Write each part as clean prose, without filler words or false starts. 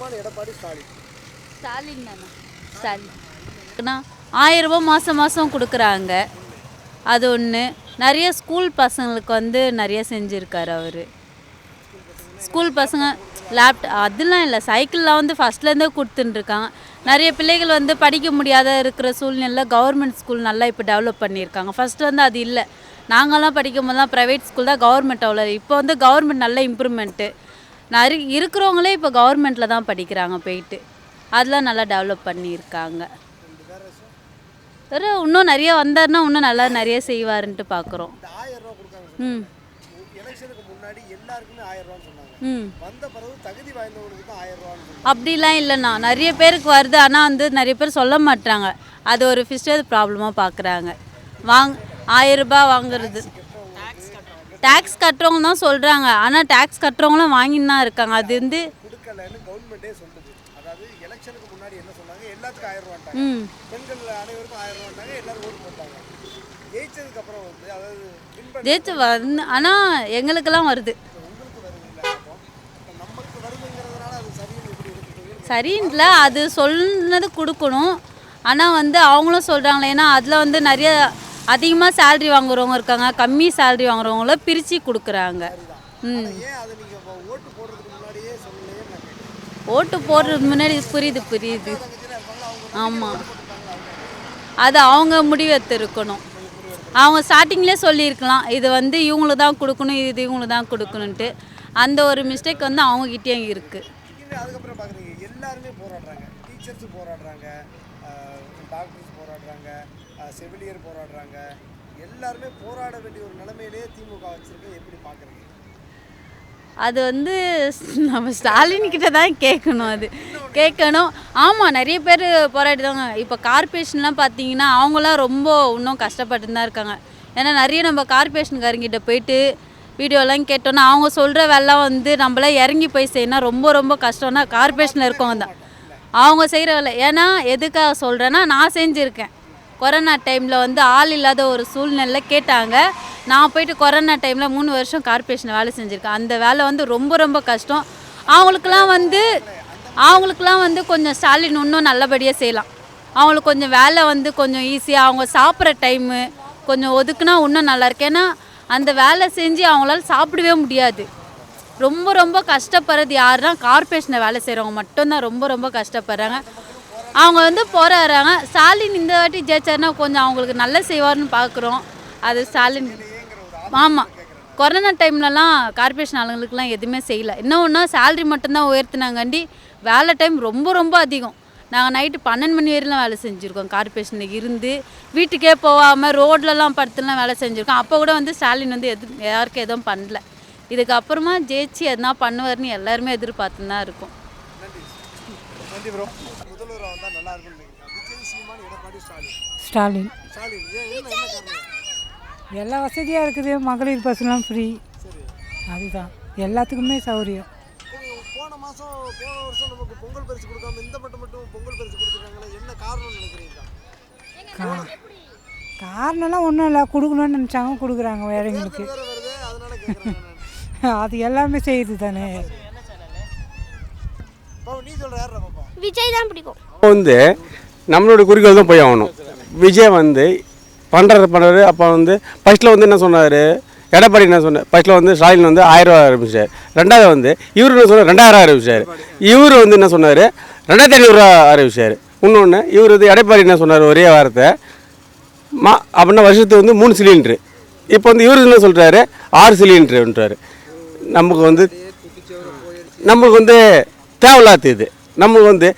சீமான் எடப்பாடி ஸ்டாலின். ஸ்டாலின் தானே ஸ்டாலின் 1000 ரூபா மாதம் கொடுக்குறாங்க. அது ஒன்று. நிறைய ஸ்கூல் பசங்களுக்கு வந்து நிறைய செஞ்சுருக்காரு அவர். ஸ்கூல் பசங்க அதெல்லாம் இல்லை, சைக்கிளில் வந்து ஃபஸ்ட்லேருந்தே கொடுத்துட்டுருக்காங்க. நிறைய பிள்ளைகள் வந்து படிக்க முடியாத இருக்கிற சூழ்நிலையில் கவர்மெண்ட் ஸ்கூல் நல்லா இப்போ டெவலப் பண்ணியிருக்காங்க. ஃபஸ்ட்டு வந்து அது இல்லை. நாங்கள்லாம் படிக்கும் போதெல்லாம் ப்ரைவேட் ஸ்கூல் தான், கவர்மெண்ட் அவ்வளோ. இப்போ வந்து கவர்மெண்ட் நல்ல இம்ப்ரூவ்மெண்ட்டு. இருக்கிறவங்களே இப்போ கவர்மெண்ட்டில் தான் படிக்கிறாங்க போயிட்டு. அதெல்லாம் நல்லா டெவலப் பண்ணியிருக்காங்க. இன்னும் நிறைய வந்தார்னா இன்னும் நல்லா நிறைய செய்வாருன்ட்டு பார்க்குறோம். ம் அப்படிலாம் இல்லைண்ணா, நிறைய பேருக்கு வருது. ஆனால் வந்து நிறைய பேர் சொல்ல மாட்டாங்க. அது ஒரு ஃபிஸ்டல் ப்ராப்ளமாக பார்க்குறாங்க. 1000 ரூபாய் வாங்குறது டேக்ஸ் கட்டுறவங்க தான் சொல்கிறாங்க. ஆனால் டேக்ஸ் கட்டுறவங்களும் வாங்கின்னு தான் இருக்காங்க. அது வந்து ஜெயிச்சு வந்து ஆனால் எங்களுக்கெல்லாம் வருது. சரின்ல அது சொன்னது கொடுக்கணும். ஆனால் வந்து அவங்களும் சொல்கிறாங்களே, ஏன்னா அதில் வந்து நிறைய அதிகமாக சேல்ரி வாங்குறவங்க இருக்காங்க, கம்மி சேல்ரி வாங்குறவங்கள பிரித்து கொடுக்குறாங்க. ஓட்டு போடுறதுக்கு முன்னாடி புரியுது. ஆமாம், அது அவங்க முடிவெடுத்திருக்கணும். அவங்க ஸ்டார்டிங்லேயே சொல்லியிருக்கலாம், இது வந்து இவங்களுக்கு தான் கொடுக்கணும், இது இவங்களுக்கு தான் கொடுக்கணுன்ட்டு. அந்த ஒரு மிஸ்டேக் வந்து அவங்ககிட்டயும் இருக்குது. அதுக்கப்புறம் பார்க்குறீங்க, எல்லாருமே போராடுறாங்க. டீச்சர்ஸ் போராடுறாங்க, டாக்டர்ஸ் போராடுறாங்க, செவிலியர் போராடுறாங்க. எல்லாருமே போராட வேண்டிய ஒரு நிலைமையிலே திமுக வச்சுருக்கு. எப்படி பார்க்குறீங்க? அது வந்து நம்ம ஸ்டாலின்கிட்ட தான் கேட்கணும். அது கேட்கணும். ஆமாம், நிறைய பேர் போராடிதாங்க. இப்போ கார்பரேஷன்லாம் பார்த்தீங்கன்னா அவங்களாம் ரொம்ப இன்னும் கஷ்டப்பட்டு தான் இருக்காங்க. ஏன்னா நிறைய நம்ம கார்பரேஷனுக்காரங்கிட்ட போயிட்டு வீடியோலாம் கேட்டோன்னா அவங்க சொல்கிற வேலை வந்து நம்மளாம் இறங்கி போய் செய்யணும் ரொம்ப கஷ்டம்னா கார்பரேஷனில் இருக்கவங்க தான் அவங்க செய்கிற வேலை. ஏன்னா எதுக்காக சொல்கிறேன்னா, நான் செஞ்சுருக்கேன். கொரோனா டைமில் வந்து ஆள் இல்லாத ஒரு சூழ்நிலையில் கேட்டாங்க. நான் போயிட்டு கொரோனா டைமில் 3 வருஷம் கார்பரேஷனில் வேலை செஞ்சுருக்கேன். அந்த வேலை வந்து ரொம்ப கஷ்டம். அவங்களுக்குலாம் வந்து கொஞ்சம் ஸ்டாலின் இன்னும் நல்லபடியாக செய்யலாம். அவங்களுக்கு கொஞ்சம் வேலை வந்து கொஞ்சம் ஈஸியாக, அவங்க சாப்பிட்ற டைமு கொஞ்சம் ஒதுக்குனா இன்னும் நல்லாயிருக்கு. ஏன்னா அந்த வேலை செஞ்சு அவங்களால சாப்பிடவே முடியாது. ரொம்ப கஷ்டப்படுறது யாருன்னா கார்பரேஷனில் வேலை செய்கிறவங்க மட்டும்தான் ரொம்ப கஷ்டப்படுறாங்க. அவங்க வந்து போராடுறாங்க. ஸ்டாலின் இந்த வாட்டி ஜெயிச்சாருன்னா கொஞ்சம் அவங்களுக்கு நல்ல செய்வார்னு பார்க்குறோம். அது ஸ்டாலின். ஆமாம், கொரோனா டைம்லலாம் கார்பரேஷன் ஆளுங்களுக்குலாம் எதுவுமே செய்யலை. இன்னொன்னா சேல்ரி மட்டும்தான் உயர்த்தினாங்காண்டி வேலை டைம் ரொம்ப அதிகம். நாங்கள் நைட்டு 12 மணி வரையிலாம் வேலை செஞ்சுருக்கோம். கார்பரேஷனில் இருந்து வீட்டுக்கே போகாமல் ரோட்லலாம் படுத்துலாம் வேலை செஞ்சுருக்கோம். அப்போ கூட வந்து ஸ்டாலின் வந்து யாருக்கும் எதுவும் பண்ணல. இதுக்கப்புறமா ஜெயிச்சு எதுனா பண்ணுவார்னு எல்லாருமே எதிர்பார்த்து தான் இருக்கும். ஸ்டாலின் எல்லா வசதியாக இருக்குது. மகளிர் பஸ்லாம் ஃப்ரீ, அதுதான் எல்லாத்துக்குமே சௌகரியம். போன வருஷம் நமக்கு பொங்கல் பரிசு கொடுக்காம இந்த மட்டும் பொங்கல் பரிசு கொடுத்துருக்காங்களே, என்ன காரணம்னு நினைக்கிறீங்க? காரணம்லாம் ஒன்றும் இல்லை, கொடுக்கணும்னு நினச்சாங்க கொடுக்குறாங்க ஏழைங்களுக்கு. அது எல்லாமே செய்யுது தானே. விஜய் தான் பிடிக்கும். வந்து நம்மளோட குறிக்கோள் தான் போய் ஆகணும். விஜய் வந்து பண்ணுறாரு. அப்போ வந்து ஃபஸ்ட்டில் வந்து என்ன சொன்னார், எடப்பாடி என்ன சொன்னார், ஃபஸ்ட்டில் வந்து ஸ்டாலின் வந்து 1000 ரூபா ஆரம்பிச்சார். ரெண்டாவது வந்து இவர் என்ன சொன்னார், 2000 ஆரம்பிச்சார். இவர் வந்து என்ன சொன்னார், 2500 ரூபா ஆரம்பிச்சார். இன்னொன்று இவர் வந்து எடப்பாடி என்ன சொன்னார், ஒரே வாரத்தை அப்படின்னா வருஷத்துக்கு வந்து 3 சிலிண்ட்ரு. இப்போ வந்து இவர் என்ன சொல்கிறாரு, 6 சிலிண்ட்ருன்றாரு. நமக்கு வந்து தேவையில்லாது. இது நமக்கு வந்து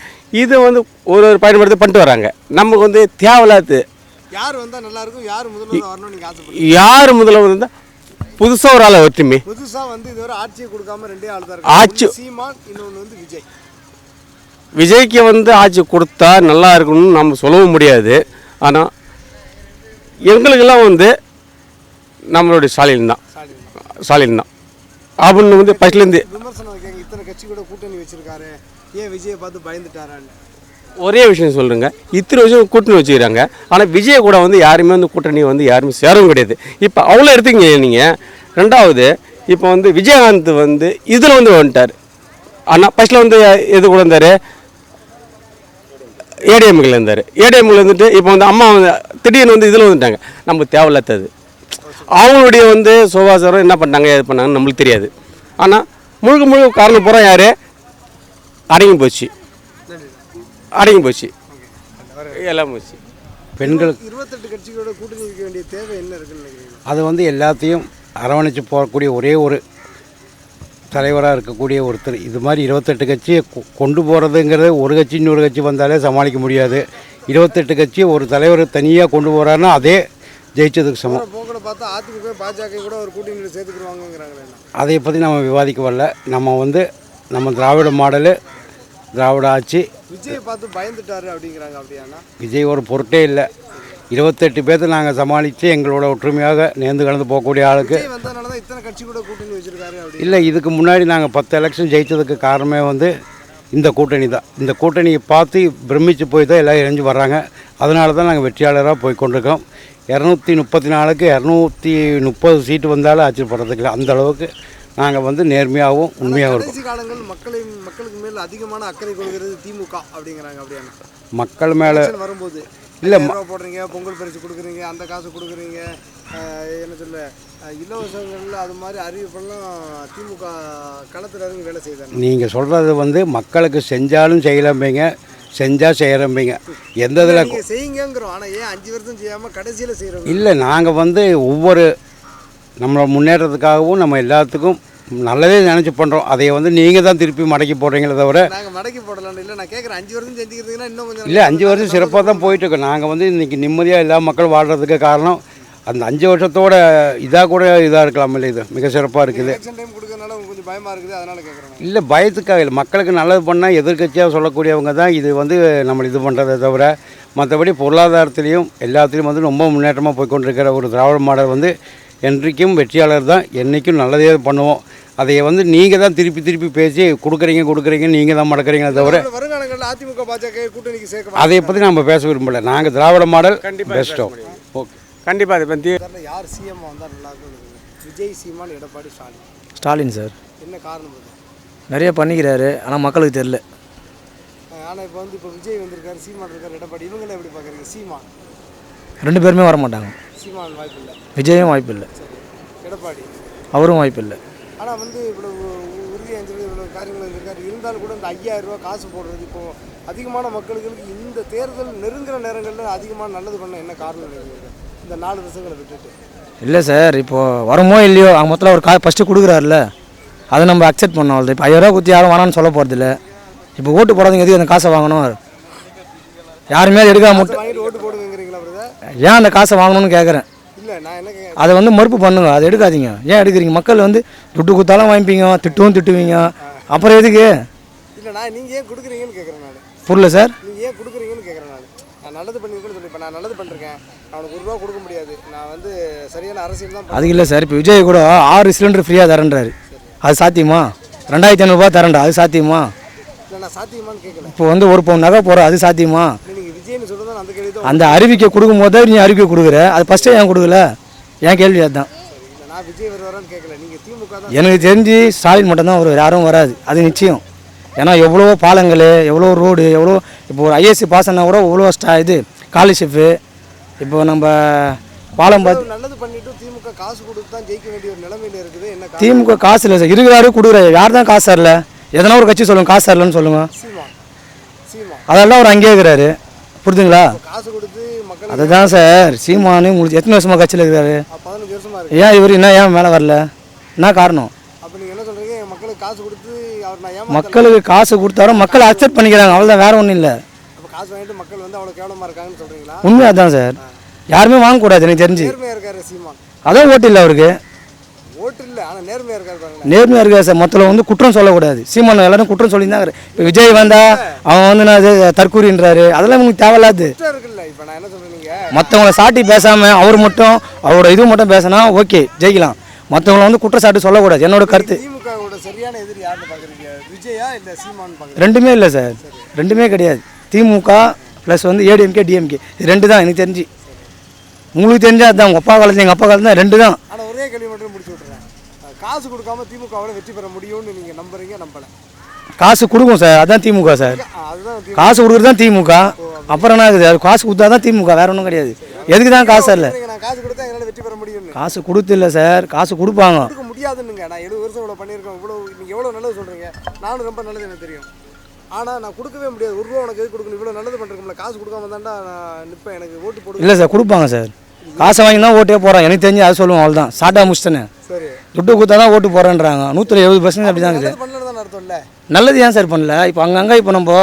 இது வந்து ஒரு பயன்படுத்தி பண்ணிட்டு வராங்க. நமக்கு வந்து தேவையில்லாது. யார் வந்தால் நல்லாயிருக்கும், யார் முதல்ல வரணும்னு நீங்கள் ஆசைப்படுறீங்க? யார் முதல்ல வந்தால் புதுசாக ஒரு ஆளை ஒற்றுமை. புதுசாக வந்து இதுவரை ஆட்சியை கொடுக்காம 2 ஆள் தான் ஆட்சி. சீமான், இன்னொன்று வந்து விஜய். விஜய்க்கு வந்து ஆட்சி கொடுத்தா நல்லா இருக்கணும்னு நம்ம சொல்லவும் முடியாது. ஆனால் எங்களுக்கெல்லாம் வந்து நம்மளுடைய ஸ்டாலின் தான் அப்படின்னு வந்து ஃபஸ்ட்லேருந்து விமர்சனம் வைக்காங்க. இத்தனை கட்சி கூட கூட்டணி வச்சிருக்காரு, ஏன் விஜயை பார்த்து பயந்துட்டாரான்னு? ஒரே விஷயம் சொல்லுங்க, இத்தனை விஷயம் கூட்டணி வச்சுக்கிறாங்க. ஆனால் விஜய் கூட வந்து யாருமே வந்து கூட்டணி வந்து யாருமே சேரவும் கிடையாது. இப்போ அவ்வளோ எடுத்துங்க நீங்கள். ரெண்டாவது இப்போ வந்து விஜயகாந்த் வந்து இதில் வந்து வந்துட்டார். ஆனால் ஃபஸ்ட்டில் வந்து எது கூட இருந்தார், ஏடிஎம்கில் இருந்தார். ஏடிஎம்கில் இருந்துட்டு இப்போ வந்து அம்மா வந்து திடீர்னு வந்து இதில் வந்துட்டாங்க. நமக்கு தேவையில்லாதது அவங்களுடைய வந்து சுகாதாரம் என்ன பண்ணாங்க ஏது பண்ணாங்கன்னு நம்மளுக்கு தெரியாது. ஆனால் முழுக்க காரணம் பூரா யார், அடங்கி போச்சு எல்லாம் போச்சு. பெண்களுக்கு 28 கட்சிகளோட கூட்டணி இருக்க வேண்டிய தேவை என்ன இருக்குன்னு நினைக்கிறீங்க? அது வந்து எல்லாத்தையும் அரவணைச்சு போகக்கூடிய ஒரே ஒரு தலைவராக இருக்கக்கூடிய ஒருத்தர். இது மாதிரி 28 கட்சியை கொண்டு போகிறதுங்கிறது ஒரு கட்சி இன்னொரு கட்சி வந்தாலே சமாளிக்க முடியாது. 28 கட்சி ஒரு தலைவர் தனியாக கொண்டு போகிறாருன்னா அதே ஜெயிச்சதுக்கு சமம். போக்கில் பார்த்தா அதிமுக பாஜக கூட ஒரு கூட்டணியில் சேர்த்துக்குருவாங்கிறாங்களே. அதை பற்றி நம்ம விவாதிக்க வரல. நம்ம வந்து நம்ம திராவிட மாடலு, திராவிட ஆட்சி. விஜயை பார்த்து பயந்துட்டாரு அப்படிங்கிறாங்க. அப்படியானா விஜய் ஒரு பொருட்டே இல்லை. 28 பேர்த்து நாங்கள் சமாளித்து எங்களோட ஒற்றுமையாக நேர்ந்து கலந்து போகக்கூடிய ஆளுக்கு வந்ததுனால தான் இத்தனை கட்சி கூட கூட்டணி வச்சிருக்காரு அப்படி இல்லை. இதுக்கு முன்னாடி நாங்கள் 10 எலெக்ஷன் ஜெயித்ததுக்கு காரணமே வந்து இந்த கூட்டணி தான். இந்த கூட்டணியை பார்த்து பிரமிச்சு போய் தான் எல்லாம் இணைஞ்சு வர்றாங்க. அதனால தான் நாங்கள் வெற்றியாளராக போய் கொண்டிருக்கோம். 234க்கு 230 சீட்டு வந்தாலும் ஆச்சரியப்படுறதுக்கு அந்த அளவுக்கு நாங்கள் வந்து நேர்மையாகவும் உண்மையாகவும் இருக்கோம். கடைசி காலங்கள் மக்களுக்கு மேல் அதிகமான அக்கறை கொள்கிறது திமுக அப்படிங்கிறாங்க. அப்படியான மக்கள் மேலே வரும்போது இல்லை போடுறீங்க, பொங்கல் பரிசு கொடுக்குறீங்க, அந்த காசு கொடுக்குறீங்க, என்ன சொல்ல இலவசங்கள் அது மாதிரி அறிவிப்பெல்லாம் திமுக களத்தில் இறங்கி வேலை செய்தாங்க. நீங்கள் சொல்கிறது வந்து மக்களுக்கு செஞ்சாலும் செய்யலாம்பீங்க, செஞ்சால் செய்கிறம்பீங்க. எந்த இதில் செய்யுங்கிறோம். ஆனால் ஏன் 5 வருஷம் செய்யாமல் கடைசியில் செய்கிறோம்? இல்லை, நாங்கள் வந்து ஒவ்வொரு நம்மளோட முன்னேற்றத்துக்காகவும் நம்ம எல்லாத்துக்கும் நல்லதே நினச்சி பண்ணுறோம். அதை வந்து நீங்கள் தான் திருப்பி மடக்கி போடுறீங்களே தவிர நாங்கள் மடக்கி போடலாம். இல்லை, நான் கேட்குறேன் 5 வருஷம் செஞ்சுக்கிறீங்கன்னா இன்னும் கொஞ்சம் இல்லை. 5 வருஷம் சிறப்பாக தான் போயிட்டுருக்கோம். நாங்கள் வந்து இன்றைக்கி நிம்மதியாக எல்லா மக்கள் வாழ்கிறதுக்கு காரணம் அந்த 5 வருஷத்தோட இதாக இருக்கலாம். இல்லை, இது மிக சிறப்பாக இருக்குது. எலெக்ஷன் டைம் கொடுக்கறதுனால உங்களுக்கு கொஞ்சம் பயமாக இருக்குது, அதனால் கேட்குறேன். இல்லை, பயத்துக்காக இல்லை. மக்களுக்கு நல்லது பண்ணால் எதிர்க்கட்சியாக சொல்லக்கூடியவங்க தான் இது வந்து நம்மளை இது பண்ணுறதை தவிர மற்றபடி பொருளாதாரத்துலேயும் எல்லாத்துலேயும் வந்து ரொம்ப முன்னேற்றமாக போய்கொண்டிருக்கிற ஒரு திராவிட மாடல் வந்து என்றைக்கும் வெற்றியாளர் தான். என்றைக்கும் நல்லதே பண்ணுவோம். அதை வந்து நீங்கள் தான் திருப்பி பேசி கொடுக்குறீங்க நீங்கள் தான் மடக்கிறீங்களே தவிர வருங்காலங்களில் அதிமுக பாஜக கூட்டணிக்கு சேர்க்க அதை பற்றி நம்ம பேச விரும்பலை. நாங்கள் திராவிட மாடல் பெஸ்ட்டோ. ஓகே, கண்டிப்பாக அதை பற்றி யார் சிஎம் வந்தால் நல்லா இருக்கும்? விஜய், சீமான், எடப்பாடி, ஸ்டாலின். ஸ்டாலின் சார் என்ன காரணம்? நிறைய பண்ணிக்கிறாரு, ஆனால் மக்களுக்கு தெரில. ஆனால் இப்போ வந்து விஜய் வந்திருக்காரு, சீமான் இருக்கார், எடப்பாடி, இவங்களாம் எப்படி பார்க்குறீங்க? சீமான் 2 பேருமே வர மாட்டாங்க. சீமான் வாய்ப்பு இல்லை, விஜயும் வாய்ப்பு இல்லை, எடப்பாடி அவரும் வாய்ப்பு இல்லை. ஆனால் வந்து இவ்வளவு உறுதியாக சொல்லி இவ்வளோ காரியங்கள் இருக்காரு. இருந்தாலும் கூட இந்த 5000 ரூபா காசு போடுறது இப்போது அதிகமான மக்களுக்கு இந்த தேர்தல் நெருங்குற நேரங்களில் அதிகமாக நல்லது பண்ண என்ன காரணம் இருக்குது இந்த 4 வருஷங்களை விட்டுட்டு? இல்லை சார், இப்போது வருமோ இல்லையோ அவங்க மொத்தத்தில் ஒரு ஃபஸ்ட்டு கொடுக்குறாருல, அதை நம்ம அக்செப்ட் பண்ணோம். அவ்வளோ இப்போ 5000 ரூபா குத்தி யாரும் வேணான்னு சொல்ல போகிறதில்ல. இப்போ ஓட்டு போடாதீங்க, எதுக்கு அந்த காசை வாங்கணும்? யாருமே அதை எடுக்காம மட்டும் வாங்கிட்டு ஓட்டு போடுங்கிறீங்களா பிரதர்? ஏன் அந்த காசை வாங்கணும்னு கேட்குறேன். இல்லை, நான் என்ன அதை வந்து மறுப்பு பண்ணுங்க, அதை எடுக்காதீங்க. ஏன் எடுக்கிறீங்க? மக்கள் வந்து துட்டு கொடுத்தாலும் வாங்கிப்பீங்க, திட்டுவீங்க, அப்புறம் எதுக்கு? இல்லை, நீங்கள் ஏன் கொடுக்குறீங்கன்னு கேட்குறேன். நான் புரியல சார். நீங்கள் ஏன் கொடுக்குறீங்கன்னு கேட்குறேன். நான் நல்லது பண்ணிருக்கேன்னு சொல்லி இப்போ நான் நல்லது பண்ணிருக்கேன், அவனுக்கு 1 ரூபா கொடுக்க முடியாது. நான் வந்து சரியான அரசியல் தான். அது இல்லை சார், இப்போ விஜய் கூட 6 சிலிண்டர் ஃப்ரீயாக தரேன்றாரு. அது சாத்தியமா? 2500 ரூபா தரேன்டா, அது சாத்தியமா? இல்லை, நான் சாத்தியமானு கேட்கல. இப்போ வந்து 1 பவுன் நகை போகிற, அது சாத்தியமா? நீங்கள் விஜய்னு சொல்கிறது அந்த கேள்வி. அந்த அறிவிக்கை கொடுக்கும் போது நீ அறிவிக்கை கொடுக்குற, அது ஃபஸ்ட்டே ஏன் கொடுக்கல? என் கேள்வி அதுதான். நான் விஜய் வரான்னு கேட்கல, நீங்கள் திமுக தான். எனக்கு தெரிஞ்சு ஸ்டாலின் மட்டும்தான் வருவார், யாரும் வராது, அது நிச்சயம். ஏன்னா எவ்வளோ பாலங்கள், எவ்வளோ ரோடு, எவ்வளோ இப்போ ஒரு ஐஏஎஸ்சி பாஸ் ஆனால் கூட எவ்வளோ இது ஸ்காலர்ஷிப்பு. இப்போ நம்ம பாலம் பார்த்து நல்லது பண்ணிட்டு திமுக காசு கொடுத்து தான் ஜெயிக்க வேண்டிய ஒரு நிலைமையில் இருக்குது. என்ன திமுக காசு இல்லை சார், இருக்கிறாரு கொடுக்குறாரு. யார் தான் காசு தரல? எதனா ஒரு கட்சி சொல்லுங்கள் காசு தரலன்னு சொல்லுங்கள். அதெல்லாம் அவர் அங்கேயே இருக்கிறாரு, புரிதுங்களா? காசு கொடுத்து மக்கள் அதுதான் சார். சீமானு உங்களுக்கு எத்தனை வருஷமாக கட்சியில் இருக்கிறாரு? 15 வருஷமா இருக்கு. ஏன் இவர் என்ன ஏன் மேலே வரல? என்ன காரணம்? அப்போ நீங்கள் என்ன சொல்கிறீங்க? மக்களுக்கு காசு கொடுத்து அவர் நான் ஏன் மக்களுக்கு காசு கொடுத்தாலும் மக்கள் அக்செப்ட் பண்ணிக்கிறாங்க, அவ்வளோதான், வேறு ஒன்றும் இல்லை. அப்போ காசு வாங்கிட்டு மக்கள் வந்து அவ்வளோ கேவலமாக இருக்காங்கன்னு சொல்கிறீங்களா? உண்மை அதுதான் சார். யாருமே வாங்கக்கூடாது எனக்கு தெரிஞ்சு. நேர்மையாக இருக்காரு சீமான். அதான் ஓட்டு இல்லை அவருக்கு. ஓட்டு இல்லை, ஆனால் நேர்மையாக இருக்காரு பாருங்களேன். நேர்மையாக இருக்காது சார். மொத்தத்தில் வந்து குற்றம் சொல்லக்கூடாது. சீமான் எல்லாரும் குற்றம் சொல்லியிருந்தாங்க. இப்போ விஜய் வந்தால் அவன் வந்து நான் தற்கூரின்றாரு, அதெல்லாம் உங்களுக்கு தேவையில்லாது. இருக்குல்ல. இப்போ நான் என்ன சொல்கிறேன், நீங்கள் மற்றவங்கள சாட்டி பேசாமல் அவர் மட்டும் அவரோட இது மட்டும் பேசினா ஓகே ஜெயிக்கலாம். மற்றவங்கள வந்து குற்றச்சாட்டு சொல்லக்கூடாது, என்னோட கருத்து. திமுகவோட சரியான எதிரி யாருன்னு பார்க்குறீங்க? விஜயா இல்லை சீமான் பார்க்குறீங்க? ரெண்டுமே இல்லை சார், ரெண்டுமே கிடையாது. திமுக ப்ளஸ் வந்து ஏடிஎம்கே டிஎம்கே இது 2 தான் எனக்கு தெரிஞ்சு. உங்களுக்கு தெரிஞ்சால் அதுதான். உங்கள் அப்பா காலத்தில் எங்கள் அப்பா காலத்தில் தான் 2 தான். ஆனால் ஒரே கேள்வி மட்டும் முடிச்சு விட்றேன். காசு கொடுக்காம திமுகவோட வெற்றி பெற முடியும்னு நீங்கள் நம்புறீங்க? நம்பலை? காசு கொடுக்கும் சார், அதான் திமுக சார். அதுதான் காசு கொடுக்குறது தான் திமுக. அப்புறம் என்ன இருக்குது, அது காசு கொடுத்தா தான் திமுக, வேற ஒன்றும் கிடையாது. எதுக்கு தான் காசு இல்லை, நான் காசு கொடுத்தா எங்களால் வெற்றி பெற முடியும்னு. காசு கொடுத்து இல்லை சார், காசு கொடுப்பாங்க. கொடுக்க முடியாதுன்னுங்க. நான் 70 வருஷம் இவ்வளோ பண்ணியிருக்கேன், இவ்வளோ நீங்கள் எவ்வளோ நல்லது சொல்கிறீங்க, நானும் ரொம்ப நல்லது எனக்கு தெரியும். ஆனால் நான் கொடுக்கவே முடியாது. ஒரு ரூபா உனக்கு எது கொடுக்கணும், இவ்வளோ நல்லது பண்ணுறோம்ல, காசு கொடுக்காம தான்டா நான் நிற்பேன், எனக்கு ஓட்டு போடு. இல்லை சார், கொடுப்பாங்க சார். காசை வாங்கி தான் ஓட்டே போகிறோம், எனக்கு தெரிஞ்சு அதை சொல்லுவோம், அவ்வளோதான். ஷார்ட்டாக முடிச்சிட்டேனே, சரி துட்டு கொடுத்தா தான் ஓட்டு போகிறேன்றாங்க. 170% அப்படி தான் இருக்குது. பண்ணலன்னு தான் அர்த்தம் இல்லை. நல்லது ஏன் சார் பண்ணல? இப்போ அங்கங்கே இப்போ நம்ம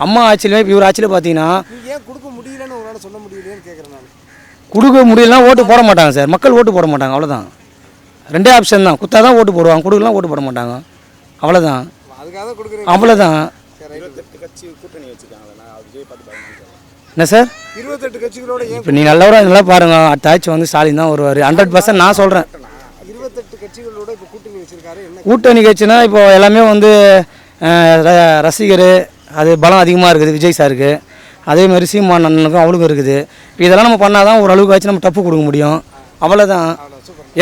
அம்மா ஆட்சியிலையும் இப்போ இவர் ஆட்சியில் பார்த்தீங்கன்னா நீங்கள் ஏன் கொடுக்க முடியலன்னு உங்களால் சொல்ல முடியலையேன்னு கேட்குறேன் நான். கொடுக்க முடியலனா ஓட்டு போட மாட்டாங்க சார், மக்கள் ஓட்டு போட மாட்டாங்க, அவ்வளோதான். ரெண்டே ஆப்ஷன் தான், கொடுத்தா தான் ஓட்டு போடுவாங்க, கொடுக்கலாம் ஓட்டு போட மாட்டாங்க, அவ்வளோதான். அதுக்காக தான் கொடுக்குறீங்க. அவ்வளோதான். என்ன சார் 28 கட்சிகளோட ஏன் இப்போ நீங்கள் நல்லா பாருங்கள், அடுத்த ஆட்சி வந்து ஸ்டாலின் தான் வருவார், 100% நான் சொல்கிறேன். 28 கட்சிகளோட இப்போ கூட்டணி வச்சிருக்காரு. என்ன கூட்டணி கட்சினா இப்போ எல்லாமே வந்து ரசிகர் அது பலம் அதிகமாக இருக்குது விஜய் சாருக்கு. அதே மாதிரி சீமான் அண்ணனுக்கும் அவளுக்கும் இருக்குது. இப்போ இதெல்லாம் நம்ம பண்ணால் தான் ஓரளவுக்கு ஆச்சு நம்ம டப்பு கொடுக்க முடியும், அவ்வளோதான்.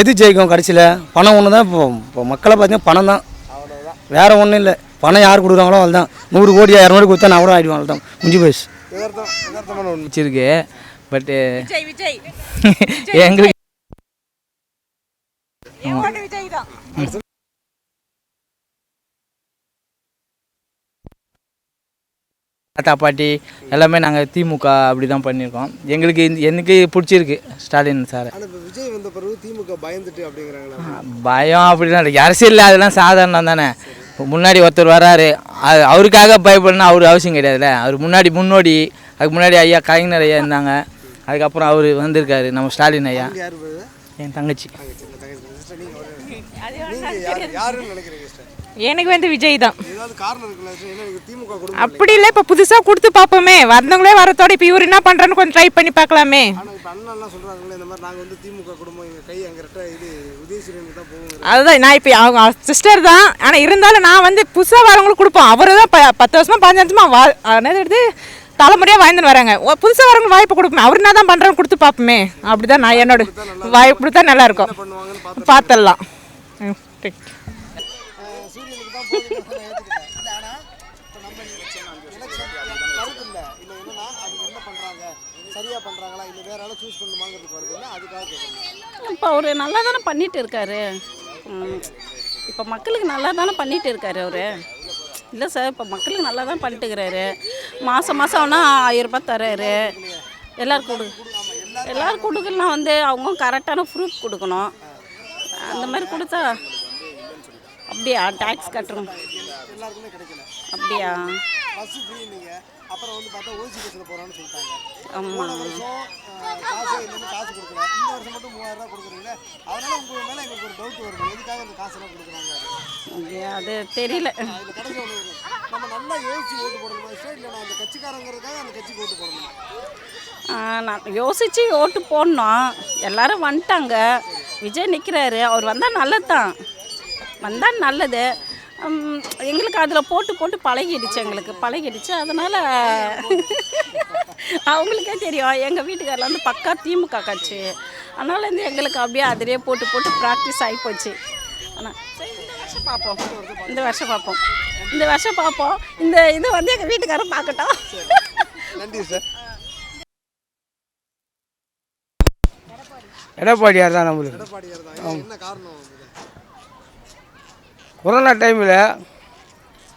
எது ஜெயிக்கும் கடைசியில்? பணம் ஒன்று தான். இப்போ மக்களை பார்த்தீங்கன்னா பணம் தான், வேறு ஒன்றும் இல்லை. பணம் யார் கொடுக்குறாங்களோ அவள் தான். 100 கோடி 200 கோடி கொடுத்தா நான் கூட ஆகிடுவேன், அவள் தான் முடிஞ்சு போயிடுச்சு. யதார்த்தமான ஒன்று வச்சிருக்கு. பட்டு எங்களுக்கு தாத்தா பாட்டி எல்லாமே நாங்கள் திமுக அப்படி தான் பண்ணியிருக்கோம். எங்களுக்கு எனக்கு பிடிச்சிருக்கு ஸ்டாலின் சார். ஆனால் இப்போ விஜய் வந்த பிறகு திமுக பயந்துட்டு அப்படிங்கிறாங்களா? பயம் அப்படிலாம் இல்லை, அரசியல் அதெல்லாம் சாதாரணம் தானே. இப்போ முன்னாடி ஒருத்தர் வராரு, அவருக்காக பயப்படணும் அவர் அவசியம் கிடையாதுல்ல. அவர் முன்னோடி, அதுக்கு முன்னாடி ஐயா கலைஞர் ஐயா இருந்தாங்க, அதுக்கப்புறம் அவர் வந்திருக்காரு நம்ம ஸ்டாலின் ஐயா. யார் என் தங்கச்சி. யாருன்னு நினைக்கிறீங்க சிஸ்டர்? எனக்கு வந்து விஜய் தான். ஏதாவது காரணம் இருக்குல்ல? ஏன்னா திமுக குடும்பம் அப்படி இல்லை, இப்போ புதுசாக கொடுத்து பார்ப்போமே, வந்தவங்களே வரத்தோட இப்போ இவர் என்ன பண்ணுறான்னு கொஞ்சம் ட்ரை பண்ணி பார்க்கலாமே. ஆனால் இப்போ அண்ணன்லாம் சொல்கிறாங்களே இந்த மாதிரி நாங்கள் வந்து திமுக குடும்பம், எங்கள் கை அங்கிட்ட இது உதயசூரியனுக்கு தான் போவோம். அதுதான் நான் இப்போ அவங்க சிஸ்டர் தான். ஆனால் இருந்தாலும் நான் வந்து புதுசாக வரவங்களுக்கு கொடுப்போம். அவர் தான் 10 வருஷமா 15 வருஷமா என்னது தலைமுறையாக வாழ்ந்துன்னு வராங்க. புதுசாக வரவங்க வாய்ப்பு கொடுப்போம், அவர் என்ன தான் பண்ணுறான்னு கொடுத்து பார்ப்போமே. அப்படி தான் நான் என்னோட வாய்ப்பு கொடுத்தா நல்லா இருக்கும், பார்த்துடலாம். சூரியனுக்கு தான் போகுதுன்னு ஏற்றுக்கிட்டேன். இல்லை ஆனால் இப்போ நம்ம எலெக்ஷன் வருது இல்லை, இல்லை என்னன்னா அவங்க என்ன பண்ணுறாங்க, சரியாக பண்ணுறாங்களா, இல்லை வேற ஆளை சூஸ் பண்ணுமாங்கிறதுக்கு வருது இல்லை, அதுக்காக கேட்குறேன். இப்போ அவர் நல்லா தானே பண்ணிட்டு இருக்காரு. இப்போ மக்களுக்கு நல்லா தானே பண்ணிட்டு இருக்காரு அவர். இல்லை சார், இப்போ மக்களுக்கு நல்லா தான் பண்ணிட்டு இருக்கிறாரு. மாதம் ஆனால் 1000 ரூபாய் தர்றாரு. எல்லோரும் கொடுக்கலாம் வந்து அவங்க கரெக்டான ப்ரூஃப் கொடுக்கணும். அந்த மாதிரி கொடுத்தா அப்படியா டேக்ஸ் கட்டுறோம் எல்லாருக்குமே கிடைக்கல. அப்படியா? பஸ் ஃப்ரீ நீங்கள் அப்புறம் வந்து பார்த்தா ஓசி பஸ்ஸில் போகிறான்னு சொல்லிட்டாங்க. ஆமாம். போன வருஷம் காசே இல்லைன்னு காசு கொடுக்கல, இந்த வருஷம் மட்டும் 3000 ரூபா கொடுக்குறீங்களே, அதனால் உங்கள் மேலே எங்களுக்கு ஒரு டவுட் வருது, எதுக்காக அந்த காசெல்லாம் கொடுக்குறாங்க அப்படியா? அது தெரியல. அதில் கடைசி ஒன்று நம்ம நல்லா யோசிச்சு ஓட்டு போடணுமா சார், இல்லை நான் அந்த கட்சிக்காரங்கிறதுக்காக அந்த கட்சிக்கு ஓட்டு போடணுமா? நான் யோசித்து ஓட்டு போடணும். எல்லாரும் வந்துட்டாங்க, விஜய் நிற்கிறாரு, அவர் வந்தால் நல்லது தான், வந்தால் நல்லது. எங்களுக்கு அதில் போட்டு பழகிடுச்சு. அதனால் அவங்களுக்கே தெரியும், எங்கள் வீட்டுக்காரில் வந்து பக்கா திமுக கட்சி, அதனால் வந்து எங்களுக்கு அப்படியே அதிலே போட்டு ப்ராக்டிஸ் ஆகி போச்சு. ஆனால் இந்த வருஷம் பார்ப்போம். இந்த இது வந்து எங்கள் வீட்டுக்காரர் பார்க்கட்டும். நன்றி சார். எடப்பாடியார் தான் நம்மளுக்கு. எடப்பாடியார் தான். என்ன காரணம்? கொரோனா டைமில்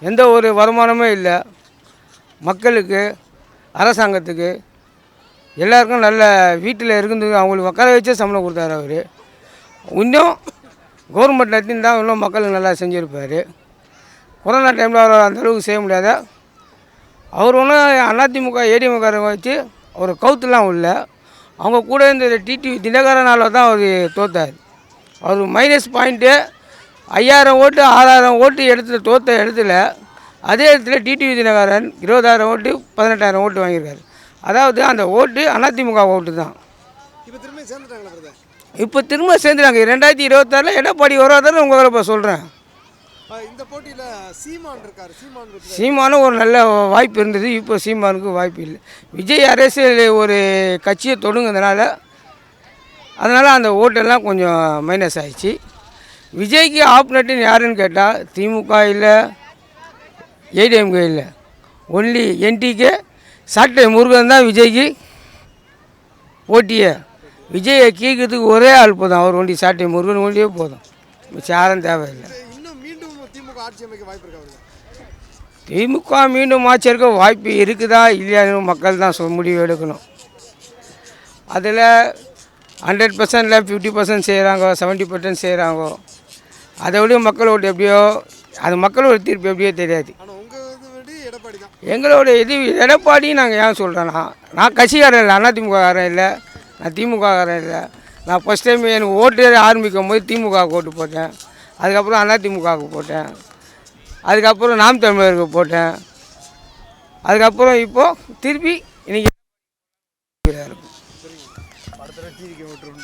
எந்த ஒரு வருமானமே இல்லை மக்களுக்கு, அரசாங்கத்துக்கு, எல்லாருக்கும் நல்ல வீட்டில் இருந்து அவங்களுக்கு உட்கார வச்சே சம்பளம் கொடுத்தாரு அவர். இன்னும் கவர்மெண்ட் நடத்தின்னு தான் இன்னும் மக்களுக்கு நல்லா செஞ்சுருப்பார். கொரோனா டைமில் அவர் அந்தளவுக்கு செய்ய முடியாத அவர் ஒன்றும் அதிமுக ஏடிஎம்கார வச்சு அவர் கவுத்துலாம் இல்லை. அவங்க கூட இந்த டிடிவி தினகரனால் தான் அவர் தோத்தார். அவர் மைனஸ் பாயிண்ட்டு 5000 ஓட்டு 6000 ஓட்டு தோத்த இடத்துல அதே இடத்துல டிடிவி தினகரன் 20000 ஓட்டு 18000 ஓட்டு வாங்கியிருக்காரு. அதாவது அந்த ஓட்டு அதிமுக ஓட்டு தான். இப்போ திரும்ப சேர்ந்துட்டாங்க 2026 எடப்பாடி வருவாதான்னு உங்களை இப்போ சொல்கிறேன். இந்த போட்டியில் சீமானும் ஒரு நல்ல வாய்ப்பு இருந்தது, இப்போ சீமானுக்கு வாய்ப்பு இல்லை. விஜய் அரசியல் ஒரு கட்சியை தொடங்குறதுனால அதனால் அந்த ஓட்டெல்லாம் கொஞ்சம் மைனஸ் ஆகிடுச்சு. விஜய்க்கு ஆப்னட்டுன்னு யாருன்னு கேட்டால் திமுக இல்லை, ஏடிஎம்கே இல்லை, ஒன்லி என்டிகே. சாட்டை முருகன் தான் விஜய்க்கு போட்டியே. விஜயை கீக்கிறதுக்கு ஒரே ஆள் போதும், அவர் ஒண்டி சாட்டை முருகன் ஒண்டியே போதும், மிச்சம் யாரும் தேவையில்லை. இன்னும் மீண்டும் திமுக ஆட்சி அமைக்க வாய்ப்பு இருக்கா அவருக்கு? திமுக மீண்டும் ஆட்சி இருக்க வாய்ப்பு இருக்குதா இல்லையான்னு மக்கள் தான் முடிவு எடுக்கணும். அதில் 100%ல் 50% செய்கிறாங்க, 70% செய்கிறாங்க. அதை விட மக்கள் ஓட்டு எப்படியோ, அது மக்களோட தீர்ப்பு எப்படியோ தெரியாது. ஆனால் உங்கள் இது எடப்பாடி தான். எங்களோட இது எடப்பாடி நாங்கள் ஏன் சொல்கிறேன்னா, நான் கட்சிக்காரன் இல்லை, அதிமுககாரன் இல்லை, நான் திமுககாரன் இல்லை. நான் ஃபஸ்ட் டைம் எனக்கு ஓட்டு ஆரம்பிக்கும் போது திமுகவுக்கு ஓட்டு போட்டேன், அதுக்கப்புறம் அதிமுகவுக்கு போட்டேன், அதுக்கப்புறம் நாம் தமிழருக்கு போட்டேன், அதுக்கப்புறம் இப்போது திருப்பி இன்றைக்கி